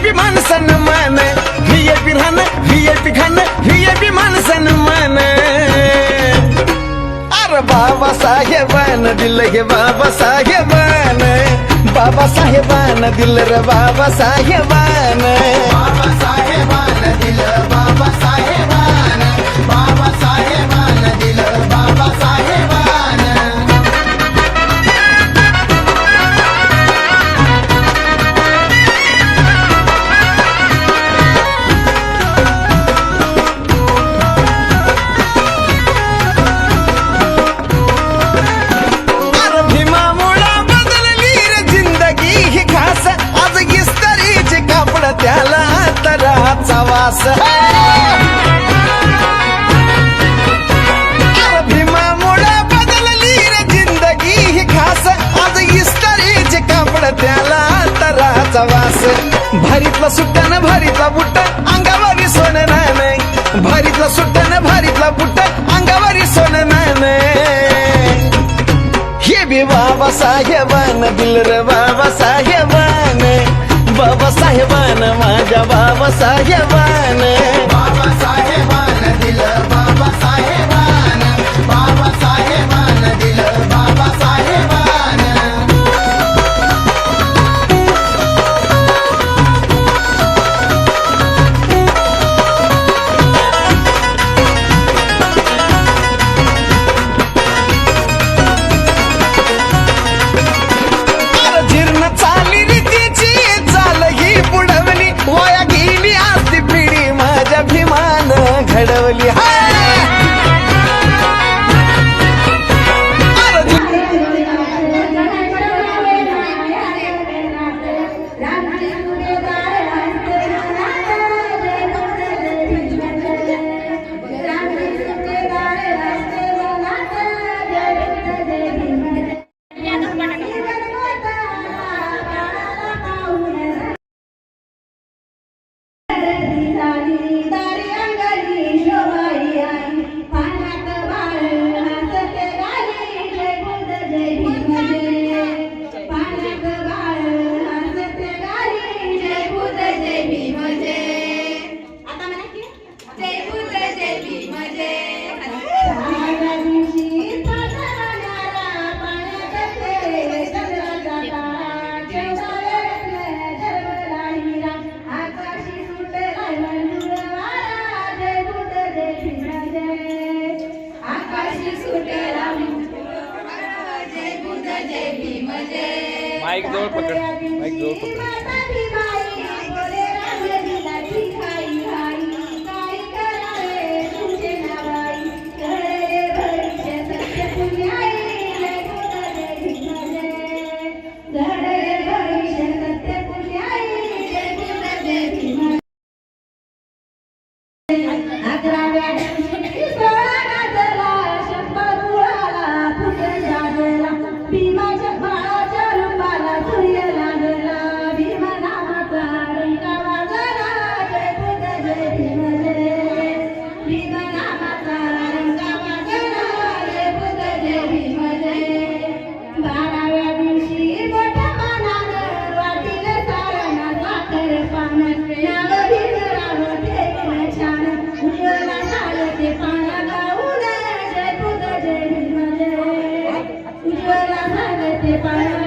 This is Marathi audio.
विमान सन्मान व्हीआयपी राहणं व्हीआयपी खाणं व्हीआयपी मान सन्मान अरे बाबासाहेबान दिल हे बाबासाहेबान बाबासाहेबान दिल रे बाबासाहेबान बाबासाहेबान दिल बाबासाहेबान बाबासाहेबान दिल बाबासाहेबान अरे भीमामुळा बदलली रे जिंदगी ही खास आज इस्त्रीचे कापड त्याला तराचा वास अरे भीमामुळा बदलली रे जिंदगी ही खास आज इस्त्रीचे कापड त्याला तराचा वास भारीतला सुट्टान भारीतला बुट्टा अंगावरी सोनं नाही भारीतला सुट्टान भारीतला बुट्टा अंगावरी सोनं नाही हे बी बाबासाहेबान दिल रे बाबासाहेबान बाबासाहेबान माझ्या बाबासाहेबान बाबासाहेबान दिल बाबासाहेबान बाबासाहेबान दिल बाबासाहेबान अरे जीर्ण चाली रीतीची चाल ही बुडवली वाया गेली आस्ती पिढी माझ्या भीमान घडवली हा अरे माईक जवळ पकड माईक जवळ पकड भीमाच्या बाळाच्या रूपाला सूर्य लागला भीमा नावाचा डंका वाजला जय बुद्ध जय भीम जय भीमा नावाचा डंका वाजला जय बुद्ध जय भीम जय 12व्या दिवशी मोठ्या मानानं वाटील सारण साखर पान नाव भीमराव ठेवलं छान उज्ज्वला झालं ते पान गाऊन जय बुद्ध जय भीम जय उज्ज्वला झालं ते पान